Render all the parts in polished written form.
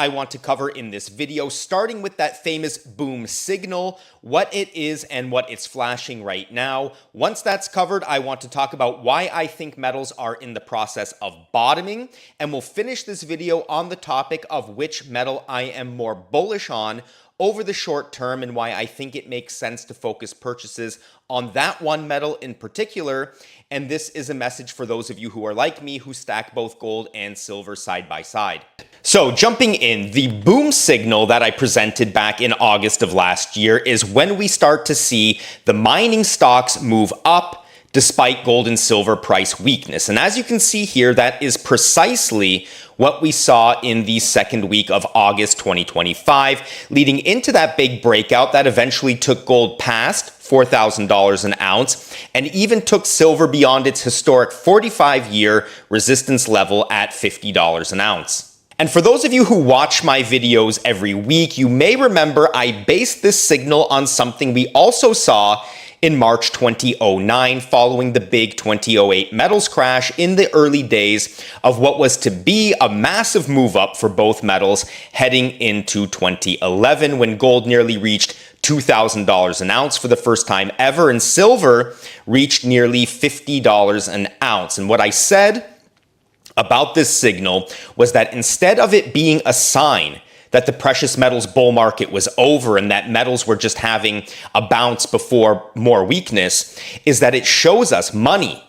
I want to cover in this video, starting with that famous boom signal, what it is and what it's flashing right now. Once that's covered, I want to talk about why I think metals are in the process of bottoming, and we'll finish this video on the topic of which metal I am more bullish on over the short term and why I think it makes sense to focus purchases on that one metal in particular. And this is a message for those of you who are like me, who stack both gold and silver side by side. So jumping in, the boom signal that I presented back in August of last year is when we start to see the mining stocks move up despite gold and silver price weakness. And as you can see here, that is precisely what we saw in the second week of August 2025, leading into that big breakout that eventually took gold past $4,000 an ounce and even took silver beyond its historic 45-year resistance level at $50 an ounce. And for those of you who watch my videos every week, you may remember I based this signal on something we also saw in March 2009, following the big 2008 metals crash in the early days of what was to be a massive move up for both metals heading into 2011, when gold nearly reached $2,000 an ounce for the first time ever, and silver reached nearly $50 an ounce. And what I said about this signal was that instead of it being a sign that the precious metals bull market was over and that metals were just having a bounce before more weakness, is that it shows us money,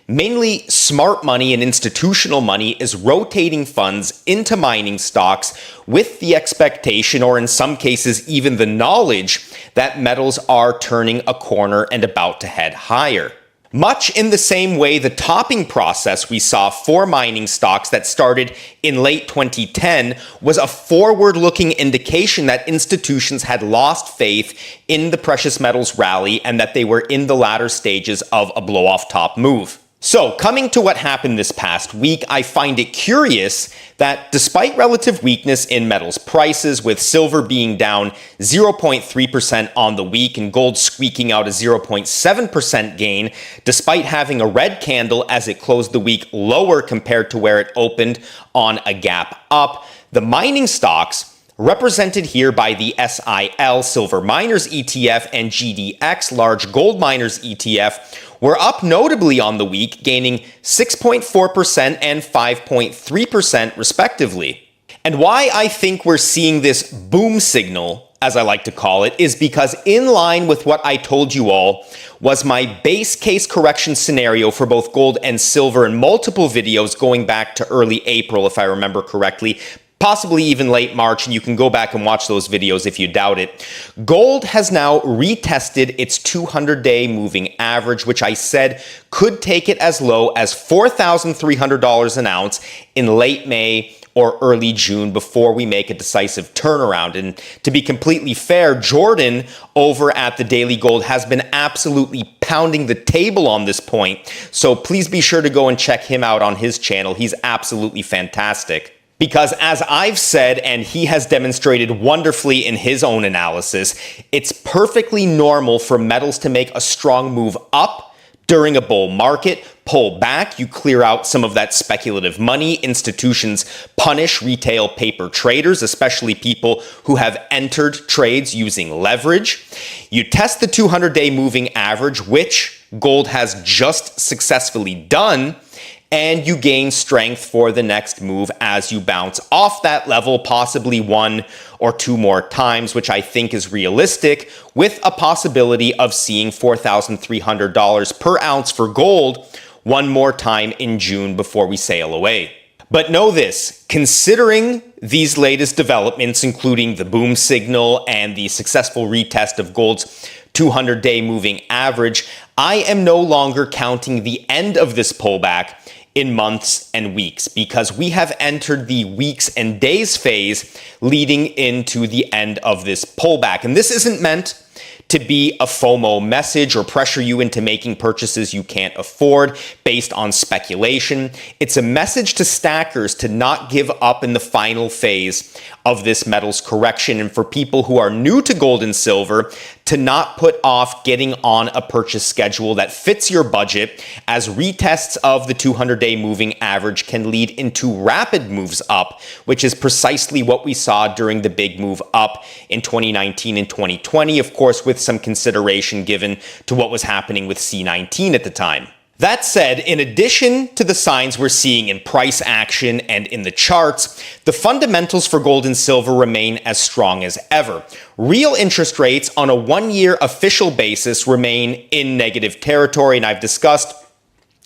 mainly smart money and institutional money, is rotating funds into mining stocks with the expectation, or in some cases even the knowledge, that metals are turning a corner and about to head higher. Much in the same way the topping process we saw for mining stocks that started in late 2010 was a forward-looking indication that institutions had lost faith in the precious metals rally and that they were in the latter stages of a blow-off top move. So, coming to what happened this past week, I find it curious that despite relative weakness in metals prices, with silver being down 0.3% on the week and gold squeaking out a 0.7% gain, despite having a red candle as it closed the week lower compared to where it opened on a gap up, the mining stocks, represented here by the SIL Silver Miners ETF and GDX Large Gold Miners ETF, were up notably on the week, gaining 6.4% and 5.3% respectively. And why I think we're seeing this boom signal, as I like to call it, is because in line with what I told you all was my base case correction scenario for both gold and silver in multiple videos going back to early April, if I remember correctly, possibly even late March, and you can go back and watch those videos if you doubt it. Gold has now retested its 200-day moving average, which I said could take it as low as $4,300 an ounce in late May or early June before we make a decisive turnaround. And to be completely fair, Jordan over at the Daily Gold has been absolutely pounding the table on this point, so please be sure to go and check him out on his channel. He's absolutely fantastic. Because as I've said, and he has demonstrated wonderfully in his own analysis, it's perfectly normal for metals to make a strong move up during a bull market, pull back, you clear out some of that speculative money, institutions punish retail paper traders, especially people who have entered trades using leverage. You test the 200-day moving average, which gold has just successfully done, and you gain strength for the next move as you bounce off that level, possibly one or two more times, which I think is realistic, with a possibility of seeing $4,300 per ounce for gold one more time in June before we sail away. But know this, considering these latest developments, including the boom signal and the successful retest of gold's 200-day moving average, I am no longer counting the end of this pullback in months and weeks, because we have entered the weeks and days phase leading into the end of this pullback. And this isn't meant to be a FOMO message or pressure you into making purchases you can't afford based on speculation. It's a message to stackers to not give up in the final phase of this metals correction, and for people who are new to gold and silver to not put off getting on a purchase schedule that fits your budget, as retests of the 200-day moving average can lead into rapid moves up, which is precisely what we saw during the big move up in 2019 and 2020, of course, with some consideration given to what was happening with C19 at the time. That said, in addition to the signs we're seeing in price action and in the charts, the fundamentals for gold and silver remain as strong as ever. Real interest rates on a one-year official basis remain in negative territory, and I've discussed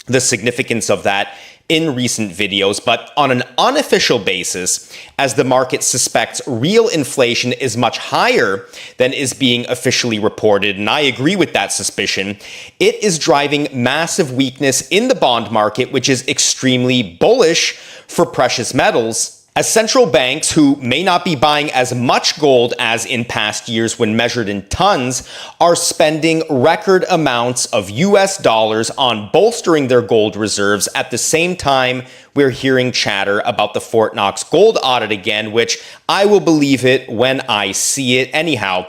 the significance of that in recent videos, but on an unofficial basis, as the market suspects real inflation is much higher than is being officially reported, and I agree with that suspicion, it is driving massive weakness in the bond market, which is extremely bullish for precious metals, as central banks, who may not be buying as much gold as in past years when measured in tons, are spending record amounts of US dollars on bolstering their gold reserves. At the same time, we're hearing chatter about the Fort Knox gold audit again, which I will believe it when I see it. Anyhow,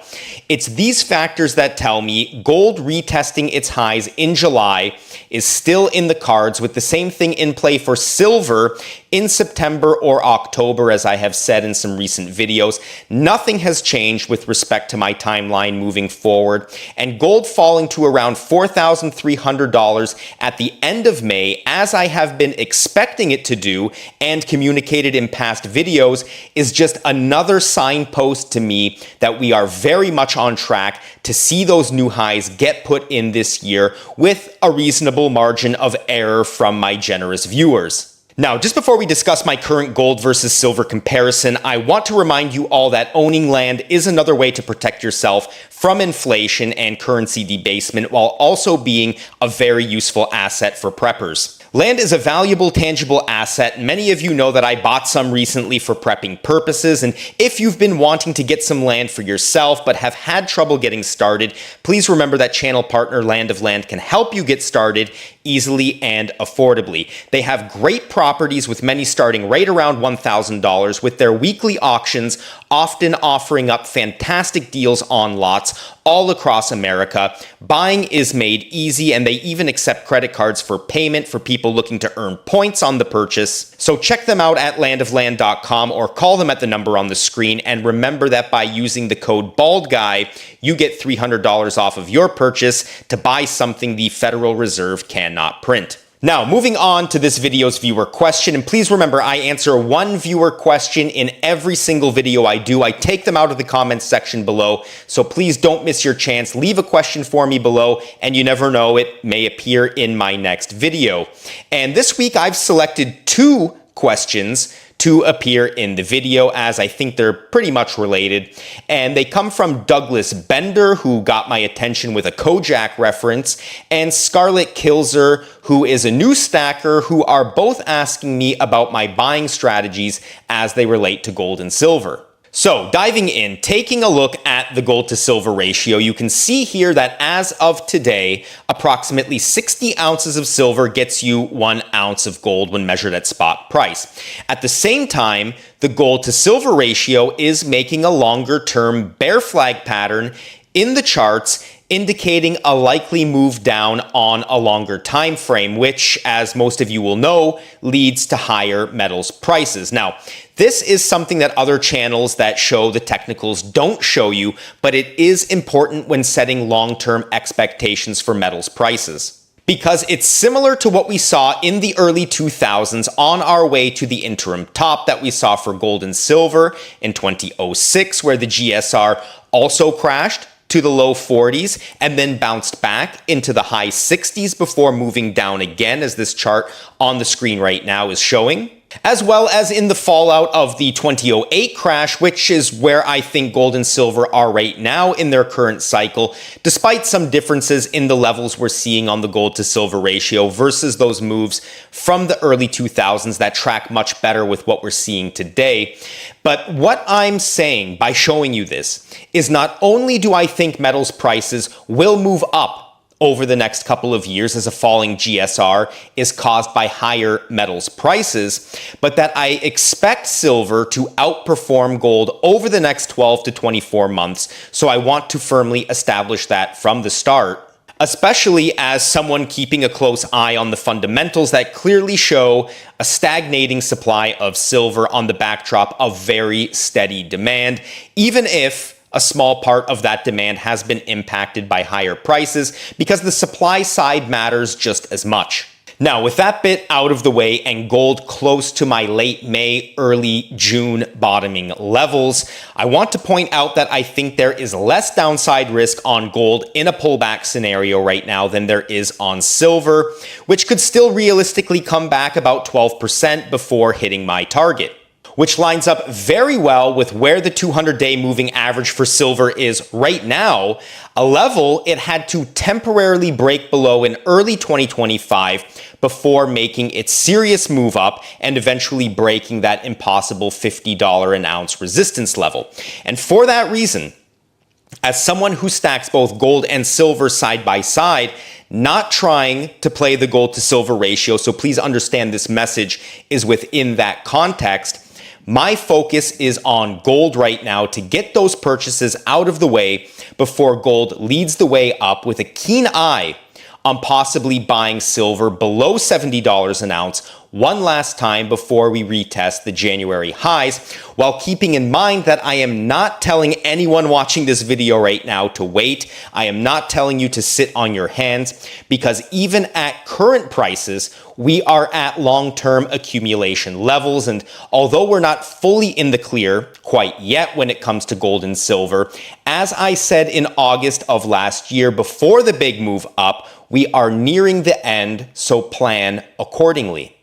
it's these factors that tell me gold retesting its highs in July is still in the cards, with the same thing in play for silver in September or October, as I have said in some recent videos. Nothing has changed with respect to my timeline moving forward, and gold falling to around $4,300 at the end of May, as I have been expecting it to do and communicated in past videos, is just another signpost to me that we are very much on track to see those new highs get put in this year, with a reasonable margin of error from my generous viewers. Now, just before we discuss my current gold versus silver comparison, I want to remind you all that owning land is another way to protect yourself from inflation and currency debasement, while also being a very useful asset for preppers. Land is a valuable, tangible asset. Many of you know that I bought some recently for prepping purposes, and if you've been wanting to get some land for yourself but have had trouble getting started, please remember that channel partner Land of Land can help you get started easily and affordably. They have great properties, with many starting right around $1,000, with their weekly auctions often offering up fantastic deals on lots all across America. Buying is made easy, and they even accept credit cards for payment for people looking to earn points on the purchase. So check them out at landofland.com or call them at the number on the screen. And remember that by using the code BALDGUY, you get $300 off of your purchase to buy something the Federal Reserve cannot print. Now, moving on to this video's viewer question, and please remember, I answer one viewer question in every single video I do. I take them out of the comments section below, so please don't miss your chance. Leave a question for me below, and you never know, it may appear in my next video. And this week, I've selected two questions to appear in the video, as I think they're pretty much related. And they come from Douglas Bender, who got my attention with a Kojak reference, and Scarlett Kilzer, who is a new stacker, who are both asking me about my buying strategies as they relate to gold and silver. So, diving in, taking a look at the gold to silver ratio, you can see here that as of today, approximately 60 ounces of silver gets you 1 ounce of gold when measured at spot price. At the same time, the gold to silver ratio is making a longer term bear flag pattern in the charts, indicating a likely move down on a longer time frame, which, as most of you will know, leads to higher metals prices. Now, this is something that other channels that show the technicals don't show you, but it is important when setting long-term expectations for metals prices, because it's similar to what we saw in the early 2000s on our way to the interim top that we saw for gold and silver in 2006, where the GSR also crashed to the low 40s and then bounced back into the high 60s before moving down again, as this chart on the screen right now is showing. As well as in the fallout of the 2008 crash, which is where I think gold and silver are right now in their current cycle, despite some differences in the levels we're seeing on the gold to silver ratio versus those moves from the early 2000s that track much better with what we're seeing today. But what I'm saying by showing you this is, not only do I think metals prices will move up over the next couple of years as a falling GSR is caused by higher metals prices, but that I expect silver to outperform gold over the next 12 to 24 months. So I want to firmly establish that from the start, especially as someone keeping a close eye on the fundamentals that clearly show a stagnating supply of silver on the backdrop of very steady demand, even if a small part of that demand has been impacted by higher prices, because the supply side matters just as much. Now, with that bit out of the way and gold close to my late May, early June bottoming levels, I want to point out that I think there is less downside risk on gold in a pullback scenario right now than there is on silver, which could still realistically come back about 12% before hitting my target, which lines up very well with where the 200-day moving average for silver is right now, a level it had to temporarily break below in early 2025 before making its serious move up and eventually breaking that impossible $50 an ounce resistance level. And for that reason, as someone who stacks both gold and silver side by side, not trying to play the gold to silver ratio, so please understand this message is within that context, my focus is on gold right now to get those purchases out of the way before gold leads the way up, with a keen eye on possibly buying silver below $70 an ounce one last time before we retest the January highs, while keeping in mind that I am not telling anyone watching this video right now to wait. I am not telling you to sit on your hands, because even at current prices, we are at long-term accumulation levels. And although we're not fully in the clear quite yet when it comes to gold and silver, as I said in August of last year before the big move up, we are nearing the end, so plan accordingly.